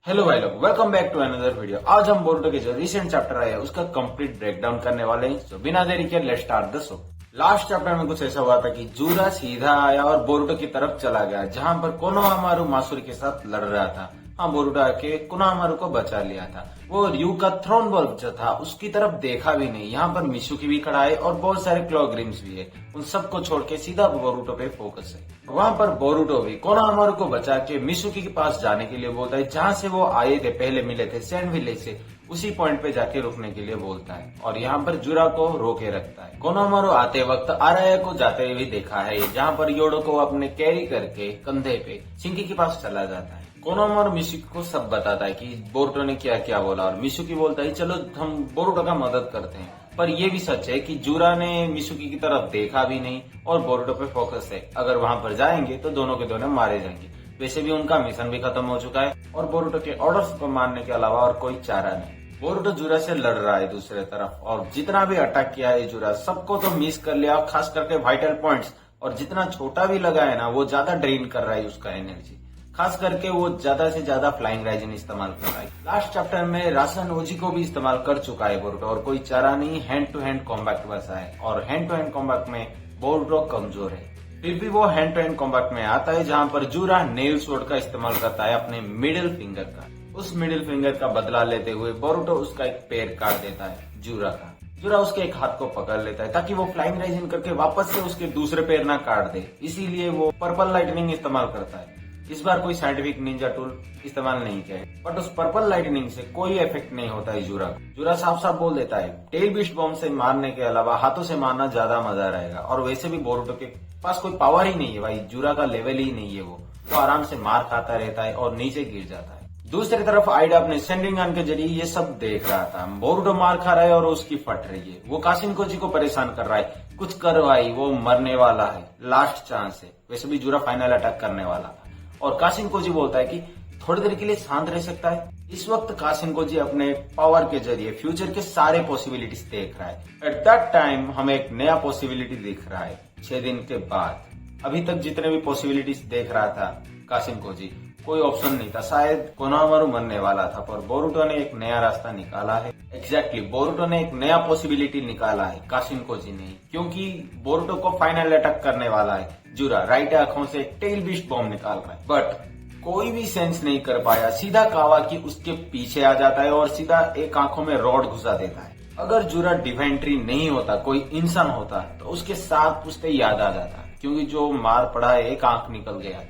Hello भाई लोग, welcome back to another video. आज हम बोरुटो के जो रिसेंट चैप्टर आया है उसका कंप्लीट ब्रेकडाउन करने वाले हैं। तो बिना देरी के let's start the show. Last chapter में कुछ ऐसा हुआ था कि जूरा सीधा आया और बोरुटो की तरफ चला गया, जहां पर कोनोहामारू मासुरी के साथ लड़ रहा था। हाँ, बोरुटो आके कोनोहामारू को बचा लिया था। वो रयू का थ्रोन बल्ब जो था उसकी तरफ देखा भी नहीं। यहाँ पर मिशुकी भी खड़ा है और बहुत सारे क्लॉग्रिम्स भी है। उन सबको छोड़ के सीधा बोरुटो पे फोकस है। वहाँ पर बोरुटो भी कोनोहामारू को बचा के मिशुकी के पास जाने के लिए बोलता है, जहाँ से वो आए थे, पहले मिले थे सैंड विलेज से, उसी पॉइंट पे जाके रुकने के लिए बोलता है और यहाँ पर जुरा को रोके रखता है। कोनोहामारू आते वक्त आराया को जाते हुए भी देखा है, जहाँ पर योडो को अपने कैरी करके कंधे पे शिंकी के पास चला जाता है। कोनोहामारू मिशुकी को सब बताता है कि बोरुटो ने क्या क्या बोला और मिशुकी बोलता है चलो हम बोरुटो का मदद करते हैं। पर यह भी सच है कि जुरा ने मिशुकी की तरफ देखा भी नहीं और बोरुटो पे फोकस है। अगर वहां पर जाएंगे तो दोनों के दोनों मारे जाएंगे। वैसे भी उनका मिशन भी खत्म हो चुका है और बोरुटो के ऑर्डर्स को मानने के अलावा और कोई चारा नहीं। बोरुटो जुरा से लड़ रहा है दूसरे तरफ और जितना भी अटैक किया है जुरा, सबको तो मिस कर लिया, खास करके वाइटल पॉइंट्स। और जितना छोटा भी लगा है ना, वो ज्यादा ड्रेन कर रहा है उसका एनर्जी। खास करके वो ज्यादा से ज्यादा फ्लाइंग राइजन इस्तेमाल कर रहा है। लास्ट चैप्टर में रासन ओजी को भी इस्तेमाल कर चुका है बोरुटो और कोई चारा नहीं, हैंड टू हैंड कॉम्बैट बचा है और हैंड टू हैंड कॉम्बैट में बोरुटो कमजोर है। फिर भी वो हैंड टू हैंड कॉम्बैट में आता है, जहां पर जुरा नेल स्वॉर्ड का इस्तेमाल करता है अपने मिडिल फिंगर का। उस मिडिल फिंगर का बदला लेते हुए बोरुटो उसका एक पैर काट देता है जुरा का। जुरा उसके एक हाथ को पकड़ लेता है ताकि वो फ्लाइंग राइजन करके वापस से उसके दूसरे पैर ना काट दे, इसीलिए वो पर्पल लाइटनिंग इस्तेमाल करता है। इस बार कोई साइंटिफिक निंजा टूल इस्तेमाल नहीं किया है, बट उस पर्पल लाइटनिंग से कोई इफेक्ट नहीं होता है जुरा को। जुरा साफ साफ बोल देता है टेल बीस्ट बॉम्ब से मारने के अलावा हाथों से मारना ज्यादा मजा रहेगा। और वैसे भी बोरुटो के पास कोई पावर ही नहीं है भाई, जुरा का लेवल ही नहीं है। वो आराम से मार खाता रहता है और नीचे गिर जाता है। दूसरी तरफ आइडा अपने सेंडिंग गन के जरिए ये सब देख रहा था। बोरुटो मार खा रहा है और उसकी फट रही है। वो काशिनकोजी को परेशान कर रहा है, कुछ कर भाई, वो मरने वाला है, लास्ट चांस है। वैसे भी जुरा फाइनल अटैक करने वाला था और काशिनकोजी बोलता है कि थोड़ी देर के लिए शांत रह सकता है। इस वक्त काशिनकोजी अपने पावर के जरिए फ्यूचर के सारे पॉसिबिलिटीज देख रहा है। एट दैट टाइम हमें एक नया पॉसिबिलिटी दिख रहा है 6 दिन के बाद। अभी तक जितने भी पॉसिबिलिटीज देख रहा था काशिनकोजी, कोई ऑप्शन नहीं था। शायद कोनोहामारू मरने वाला था, पर बोरुटो ने एक नया रास्ता निकाला है। एग्जैक्टली, बोरुटो ने एक नया पॉसिबिलिटी निकाला है, काशिनकोजी नहीं, क्योंकि बोरुटो को फाइनल अटैक करने वाला है जुरा। राइट आंखों से टेल बीस्ट बॉम्ब निकाल रहा है, बट कोई भी सेंस नहीं कर पाया। सीधा कावाकी उसके पीछे आ जाता है और सीधा एक आंखों में रॉड घुसा देता है। अगर जुरा डिवाइन ट्री नहीं होता, कोई इंसान होता, तो उसके साथ उससे याद आ जाता, क्योंकि जो मार पड़ा है, एक आंख निकल गया,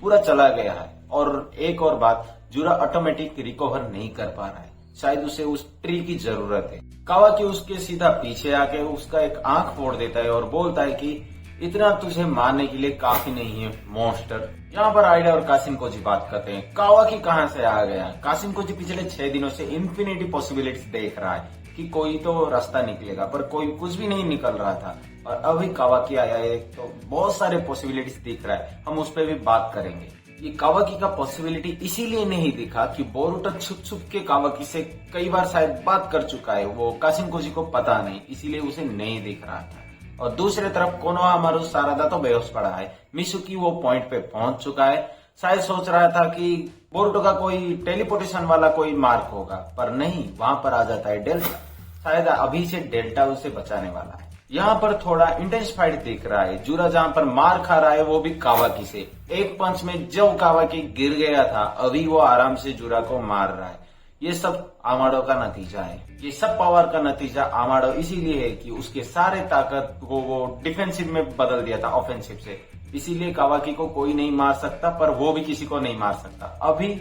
पूरा चला गया है। और एक और बात, जुरा ऑटोमेटिक रिकवर नहीं कर पा रहा है, शायद उसे उस ट्री की जरूरत है। कावाकी उसके सीधा पीछे आके उसका एक आंख फोड़ देता है और बोलता है कि इतना तुझे मारने के लिए काफी नहीं है मॉन्स्टर। यहाँ पर आइडा और काशिनकोजी बात करते हैं, कावाकी कहाँ से आ गया। काशिनकोजी पिछले 6 दिनों से इन्फिनिटी पॉसिबिलिटीज देख रहा है कि कोई तो रास्ता निकलेगा, पर कोई कुछ भी नहीं निकल रहा था। और अभी कावाकी आया है तो बहुत सारे पॉसिबिलिटीज दिख रहा है, हम उस पर भी बात करेंगे। ये कावाकी का पॉसिबिलिटी इसीलिए नहीं दिखा कि बोरुटो छुप छुप के कावाकी से कई बार शायद बात कर चुका है, वो काशिनकोजी को पता नहीं, इसीलिए उसे नहीं दिख रहा था। और दूसरे तरफ कोनोहामारू सारादा तो बेहोश पड़ा है। मिशुकी वो पॉइंट पे पहुंच चुका है, शायद सोच रहा था कि बोरुटो का कोई टेलीपोर्टेशन वाला कोई मार्क होगा, पर नहीं, वहां पर आ जाता है डेल्टा। शायद अभी से डेल्टा उसे बचाने वाला है। यहाँ पर थोड़ा इंटेंस फाइट दिख रहा है। जुरा जहाँ पर मार खा रहा है वो भी कावाकी से। एक पंच में जब कावाकी गिर गया था, अभी वो आराम से जुरा को मार रहा है। ये सब आमाडो का नतीजा है। ये सब पावर का नतीजा आमाडो इसीलिए है कि उसके सारे ताकत को वो डिफेंसिव में बदल दिया था ऑफेंसिव से। इसीलिए कावाकी को कोई नहीं मार सकता, पर वो भी किसी को नहीं मार सकता। अभी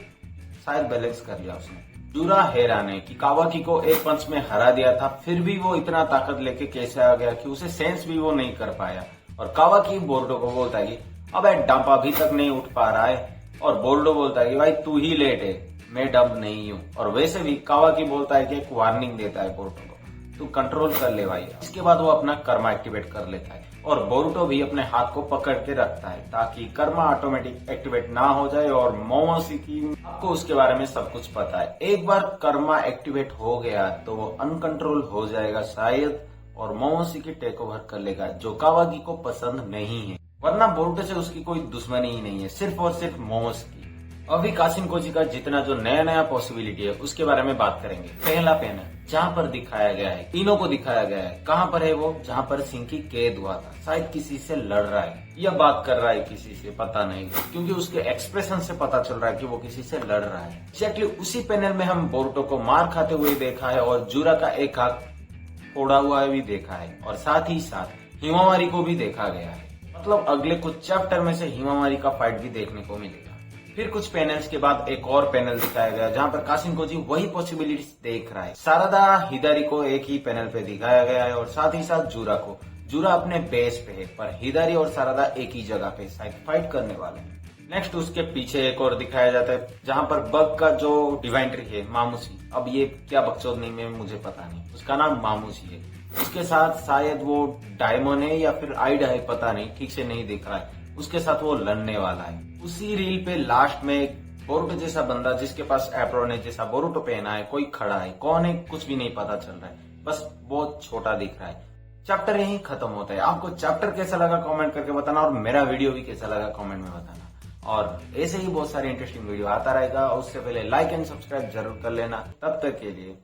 शायद बैलेंस कर लिया उसने। जुरा हैरान है कि कावाकी को एक पंच में हरा दिया था, फिर भी वो इतना ताकत लेके कैसे आ गया कि उसे सेंस भी वो नहीं कर पाया। और कावाकी बोरुटो को बोलता है कि अब डंप अभी तक नहीं उठ पा रहा है, और बोरुटो बोलता है कि भाई तू ही लेट है, मैं डंप नहीं हूँ। और वैसे भी कावाकी बोलता है कि एक वार्निंग देता है बोरुटो को, तू कंट्रोल कर ले भाई। इसके बाद वो अपना कर्मा एक्टिवेट कर लेता है और बोरुटो भी अपने हाथ को पकड़ के रखता है ताकि कर्मा ऑटोमेटिक एक्टिवेट ना हो जाए। और मोमोशिकी आपको उसके बारे में सब कुछ पता है। एक बार कर्मा एक्टिवेट हो गया तो वो अनकंट्रोल हो जाएगा शायद, और मोमोशिकी टेक ओवर कर लेगा, जो कावाकी को पसंद नहीं है। वरना बोरुटो से उसकी कोई दुश्मनी ही नहीं है, सिर्फ और सिर्फ मोमोशिकी। अभी कासिनकोजी का जितना जो नया नया पॉसिबिलिटी है उसके बारे में बात करेंगे। पहला पैनल जहाँ पर दिखाया गया है, तीनों को दिखाया गया है। कहाँ पर है वो? जहाँ पर सिंकी कैद हुआ था, शायद किसी से लड़ रहा है या बात कर रहा है किसी से, पता नहीं, क्योंकि उसके एक्सप्रेशन से पता चल रहा है कि वो किसी से लड़ रहा है। एक्जैक्टली उसी पैनल में हम बोरुतो को मार खाते हुए देखा है और जूरा का एक हाथ फोड़ा हुआ भी देखा है और साथ ही साथ हिमावारी को भी देखा गया है। मतलब अगले कुछ चैप्टर में से हिमावारी का फाइट भी देखने को मिलेगा। फिर कुछ पैनल्स के बाद एक और पैनल दिखाया गया जहां पर कासिनकोजी वही पॉसिबिलिटीज देख रहा है। सारादा हिदारी को एक ही पैनल पे दिखाया गया है और साथ ही साथ जूरा को। जूरा अपने बेस पे है पर हिदारी और सारादा एक ही जगह पे शायद फाइट करने वाले हैं। नेक्स्ट उसके पीछे एक और दिखाया जाता है जहां पर बग का जो डिवाइन ट्री है, मामूसी, अब ये क्या बकचोद नहीं में मुझे पता नहीं, उसका नाम मामूसी है। उसके साथ शायद वो डायमंड है या फिर आइड है, पता नहीं, ठीक से नहीं दिख रहा है। उसके साथ वो लड़ने वाला है। उसी रील पे लास्ट में एक बोरुटो जैसा बंदा जिसके पास एप्रोन है, जैसा बोरुटो पहना है, कोई खड़ा है, कौन है कुछ भी नहीं पता चल रहा है, बस बहुत छोटा दिख रहा है। चैप्टर यहीं खत्म होता है। आपको चैप्टर कैसा लगा कमेंट करके बताना और मेरा वीडियो भी कैसा लगा कमेंट में बताना। और ऐसे ही बहुत सारी इंटरेस्टिंग वीडियो आता रहेगा। उससे पहले लाइक एंड सब्सक्राइब जरूर कर लेना। तब तक के लिए